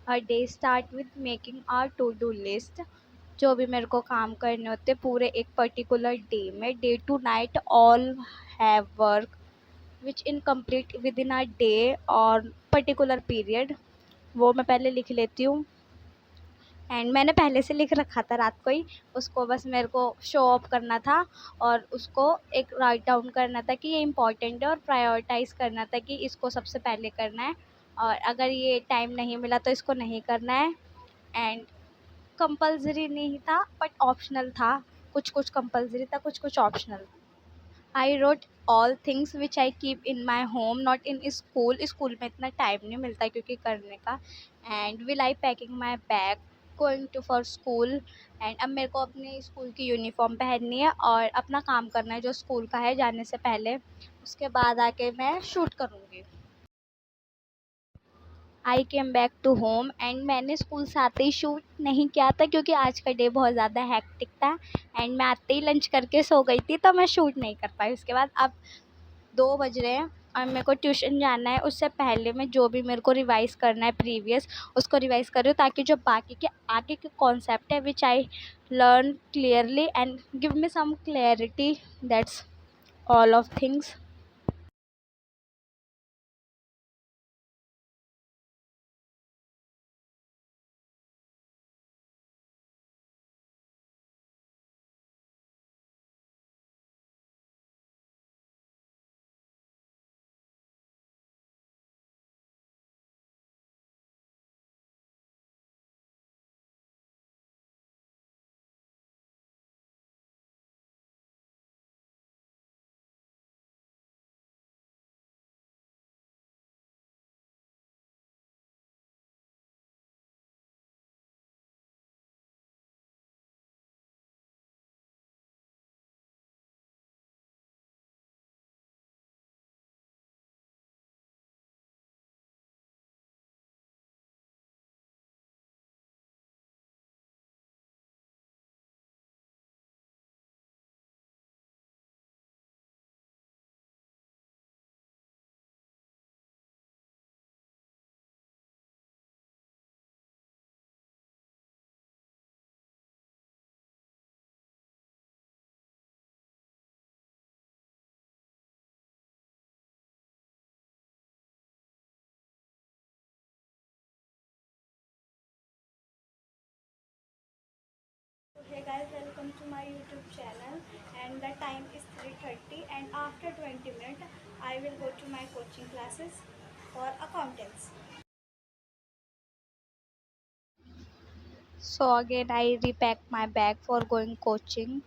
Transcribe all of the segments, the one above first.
A day start with making a to do list. जो भी मेरे को काम करने होते पूरे एक पर्टिकुलर डे में, day to night all have work which incomplete within a day और पर्टिकुलर पीरियड, वो मैं पहले लिख लेती हूँ। एंड मैंने पहले से लिख रखा था रात को ही, उसको बस मेरे को शो ऑफ करना था और उसको एक राइट डाउन करना था कि ये इम्पोर्टेंट है और प्रायोरिटाइज़ करना था कि इसको सबसे पहले करना है, और अगर ये टाइम नहीं मिला तो इसको नहीं करना है। एंड कंपल्सरी नहीं था बट ऑप्शनल था, कुछ कुछ कंपल्सरी था, कुछ कुछ optional. I wrote all things which I keep in my home not in school. School में इतना टाइम नहीं मिलता क्योंकि करने का। And will I packing my bag going to for school. And अब मेरे को अपने स्कूल की यूनिफॉर्म पहननी है और अपना काम करना है जो स्कूल का है जाने से पहले। उसके बाद आके मैं शूट करूँगी। I came back to home and मैंने स्कूल से आते ही शूट नहीं किया था क्योंकि आज का डे बहुत ज़्यादा हैक्टिक था। एंड मैं आते ही लंच करके सो गई थी तो मैं शूट नहीं कर पाई। उसके बाद अब 2 बज रहे हैं और मेरे को ट्यूशन जाना है। उससे पहले मैं जो भी मेरे को रिवाइज़ करना है प्रीवियस, उसको रिवाइज़ कर रही हूँ ताकि जो बाकी के आगे के कॉन्सेप्ट है which I learn clearly and give me some clarity, that's all of things. Hey guys, welcome to my YouTube channel and the time is 3:30 and after 20 minutes I will go to my coaching classes for accountants. So again I repack my bag for going coaching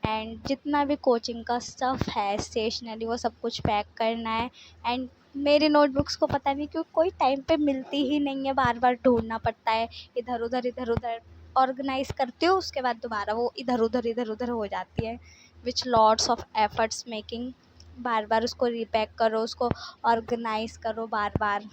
and जितना भी coaching का stuff है stationery वो सब कुछ pack करना है। And मेरी नोटबुक्स को पता नहीं क्यों कोई टाइम पे मिलती ही नहीं है, बार बार ढूंढना पड़ता है। इधर उधर ऑर्गेनाइज करती हूँ, उसके बाद दोबारा वो इधर उधर हो जाती है विच लॉट्स ऑफ एफर्ट्स मेकिंग। बार बार उसको रीपैक करो, उसको ऑर्गेनाइज करो बार बार।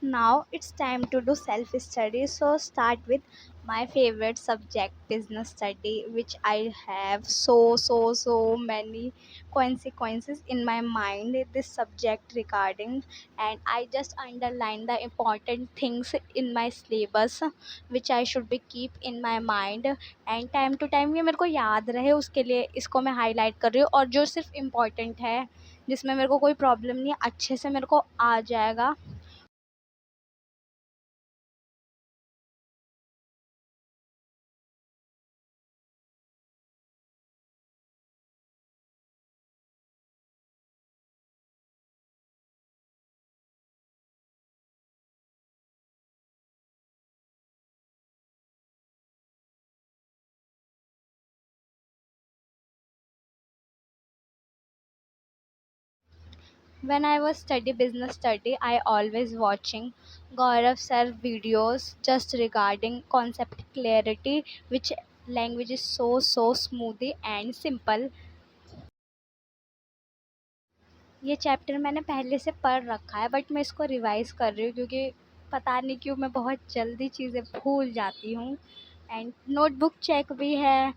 Now it's time to do self study. So start with my favorite subject, business study, which I have so many consequences in my mind this subject regarding, and I just underline the important things in my syllabus which I should be keep in my mind, and time to time ये मेरे को याद रहे उसके लिए इसको मैं highlight कर रही हूँ। और जो सिर्फ इम्पोर्टेंट है जिसमें मेरे को कोई प्रॉब्लम नहीं है, अच्छे से मेरे को आ जाएगा। When I was study business study, I always watching Gaurav sir videos just regarding concept clarity, which language is so smoothly and simple. ये चैप्टर मैंने पहले से पढ़ रखा है बट मैं इसको रिवाइज कर रही हूँ क्योंकि पता नहीं क्यों मैं बहुत जल्दी चीज़ें भूल जाती हूँ। एंड नोटबुक चेक भी है,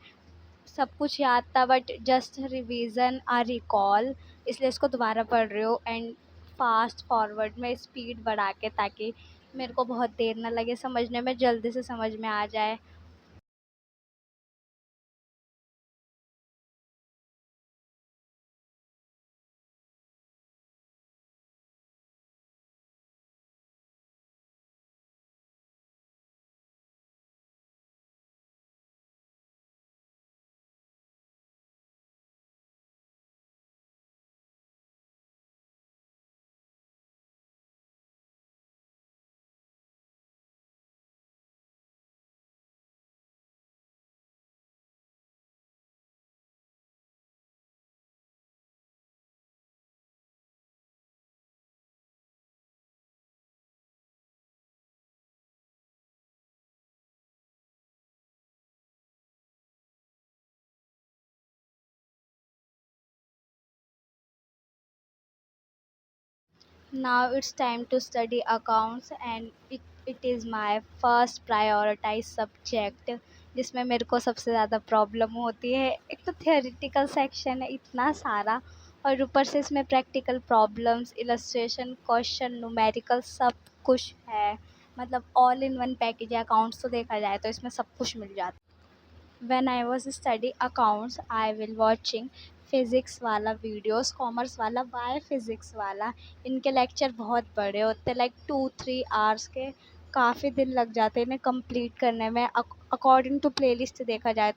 सब कुछ याद था but just revision a recall, इसलिए इसको दोबारा पढ़ रही हूँ एंड फास्ट फॉरवर्ड में स्पीड बढ़ा के, ताकि मेरे को बहुत देर ना लगे समझने में, जल्दी से समझ में आ जाए। Now it's time to study accounts and it is my first prioritized subject, जिसमें मेरे को सबसे ज़्यादा प्रॉब्लम होती है। एक तो थियोरेटिकल सेक्शन है इतना सारा, और ऊपर से इसमें practical problems, illustration, question, numerical सब कुछ है। मतलब ऑल इन वन पैकेज है। अकाउंट्स तो देखा जाए तो इसमें सब कुछ मिल जाता है। When I was study accounts, I will watching physics वाला वीडियोस, कॉमर्स वाला, बाय फिज़िक्स वाला। इनके लेक्चर बहुत बड़े होते हैं, लाइक 2-3 आवर्स के। काफ़ी दिन लग जाते हैं इन्हें कंप्लीट करने में। अकॉर्डिंग टू प्लेलिस्ट देखा जाए।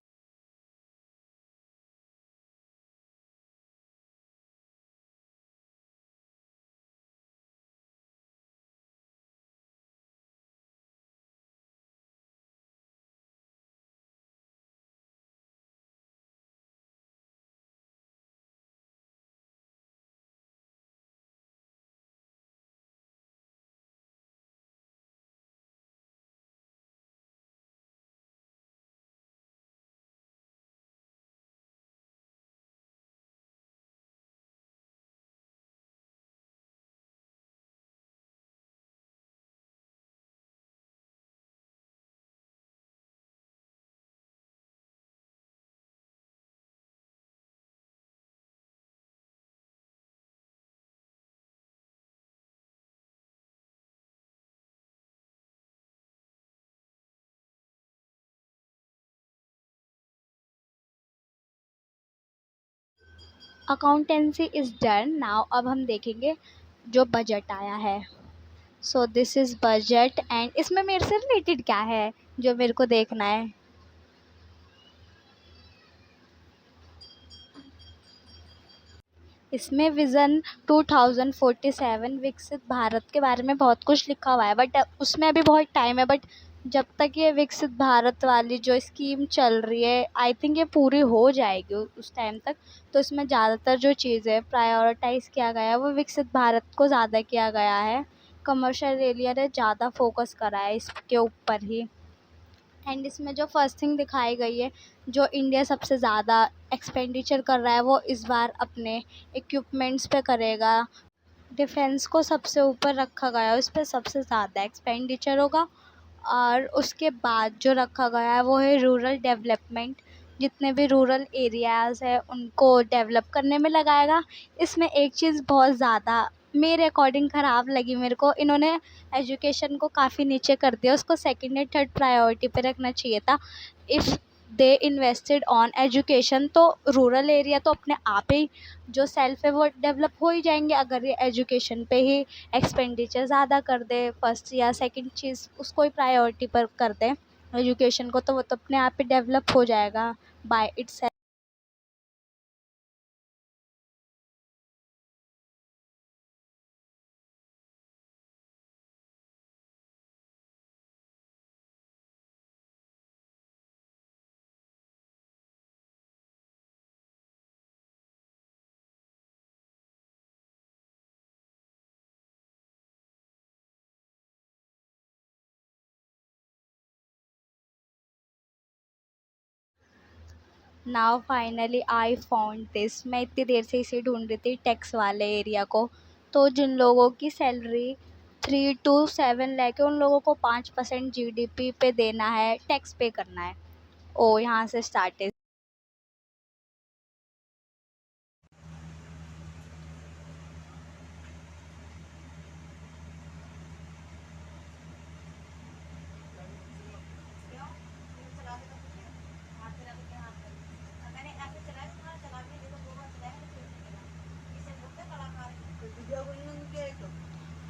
Accountancy is done now. अब हम देखेंगे जो बजट आया है। So this is budget and इसमें मेरे से रिलेटेड क्या है जो मेरे को देखना है। इसमें विज़न 2047 विकसित भारत के बारे में बहुत कुछ लिखा हुआ है, बट उसमें अभी बहुत टाइम है। बट जब तक ये विकसित भारत वाली जो स्कीम चल रही है, आई थिंक ये पूरी हो जाएगी उस टाइम तक। तो इसमें ज़्यादातर जो चीज़ें प्रायोरिटाइज़ किया गया है वो विकसित भारत को ज़्यादा किया गया है। कमर्शियल एरिया ने ज़्यादा फोकस करा है इसके ऊपर ही। एंड इसमें जो फर्स्ट थिंग दिखाई गई है, जो इंडिया सबसे ज़्यादा एक्सपेंडिचर कर रहा है वो इस बार अपने इक्विपमेंट्स पे करेगा। डिफेंस को सबसे ऊपर रखा गया है, उस पर सबसे ज़्यादा एक्सपेंडिचर होगा। और उसके बाद जो रखा गया है वो है रूरल डेवलपमेंट। जितने भी रूरल एरियाज़ है उनको डेवलप करने में लगाएगा। इसमें एक चीज़ बहुत ज़्यादा मेरे अकॉर्डिंग ख़राब लगी मेरे को, इन्होंने एजुकेशन को काफ़ी नीचे कर दिया। उसको सेकंड या थर्ड प्रायोरिटी पे रखना चाहिए था। If they invested on education तो रूरल एरिया तो अपने आप ही जो सेल्फ है वो डेवलप हो ही जाएंगे। अगर ये एजुकेशन पे ही एक्सपेंडिचर ज़्यादा कर दे, फर्स्ट या सेकंड चीज़ उसको ही प्रायोरिटी पर कर दें एजुकेशन को, तो वो तो अपने आप ही डेवलप हो जाएगा bye it's. Now finally I found this. मैं इतनी देर से इसे ढूंढ रही थी, टैक्स वाले एरिया को। तो जिन लोगों की सैलरी 3 to 7 लाख है उन लोगों को 5% GDP पे देना है, टैक्स पे करना है। ओ यहाँ से स्टार्ट है।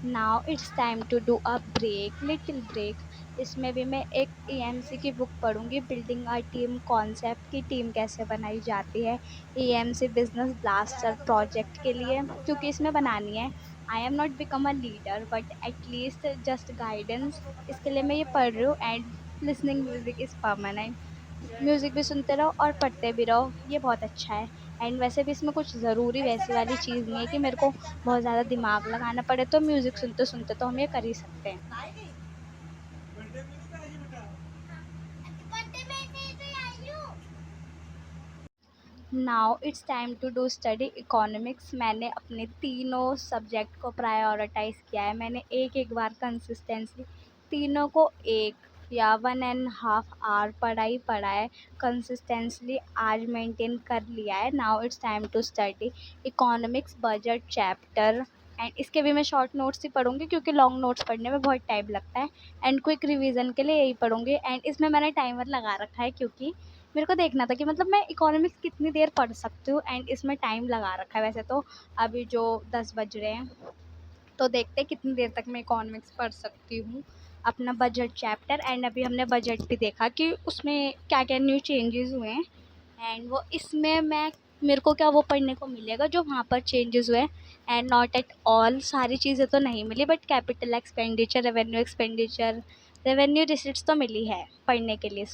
Now it's time to do a break, little break. इसमें भी मैं एक ईएमसी की बुक पढ़ूंगी, बिल्डिंग अ टीम कॉन्सेप्ट की टीम कैसे बनाई जाती है ईएमसी बिजनेस ब्लास्टर प्रोजेक्ट के लिए, क्योंकि इसमें बनानी है। I am not become a leader but at least just guidance, इसके लिए मैं ये पढ़ रही हूँ। And listening music is permanent, music भी सुनते रहो और पढ़ते भी रहो, ये बहुत अच्छा है। एंड वैसे भी इसमें कुछ ज़रूरी वैसी वाली चीज़ नहीं है कि मेरे को बहुत ज़्यादा दिमाग लगाना पड़े, तो म्यूज़िक सुनते सुनते तो हम ये कर ही सकते हैं। Now it's time to do study economics. मैंने अपने तीनों सब्जेक्ट को प्रायोरिटाइज़ किया है, मैंने एक एक बार कंसिस्टेंटली तीनों को एक या 1.5 आवर पढ़ा है कंसिस्टेंटली, आज मेंटेन कर लिया है। Now it's time to study economics budget chapter. And इसके भी मैं शॉर्ट नोट्स ही पढ़ूंगी, क्योंकि लॉन्ग नोट्स पढ़ने में बहुत टाइम लगता है। एंड क्विक रिवीजन के लिए यही पढ़ूंगी। एंड इसमें मैंने टाइमर लगा रखा है, क्योंकि मेरे को देखना था कि मतलब मैं इकोनॉमिक्स कितनी देर पढ़ सकती हूँ। एंड इसमें टाइम लगा रखा है। वैसे तो अभी जो 10 बज रहे हैं, तो देखते हैं कितनी देर तक मैं इकोनॉमिक्स पढ़ सकती हूँ, अपना बजट चैप्टर। एंड अभी हमने बजट भी देखा कि उसमें क्या क्या न्यू चेंजेस हुए हैं। एंड वो इसमें मैं मेरे को क्या वो पढ़ने को मिलेगा जो वहाँ पर चेंजेस हुए। एंड नॉट एट ऑल सारी चीज़ें तो नहीं मिली, but capital expenditure, revenue expenditure, revenue receipts तो मिली है पढ़ने के लिए।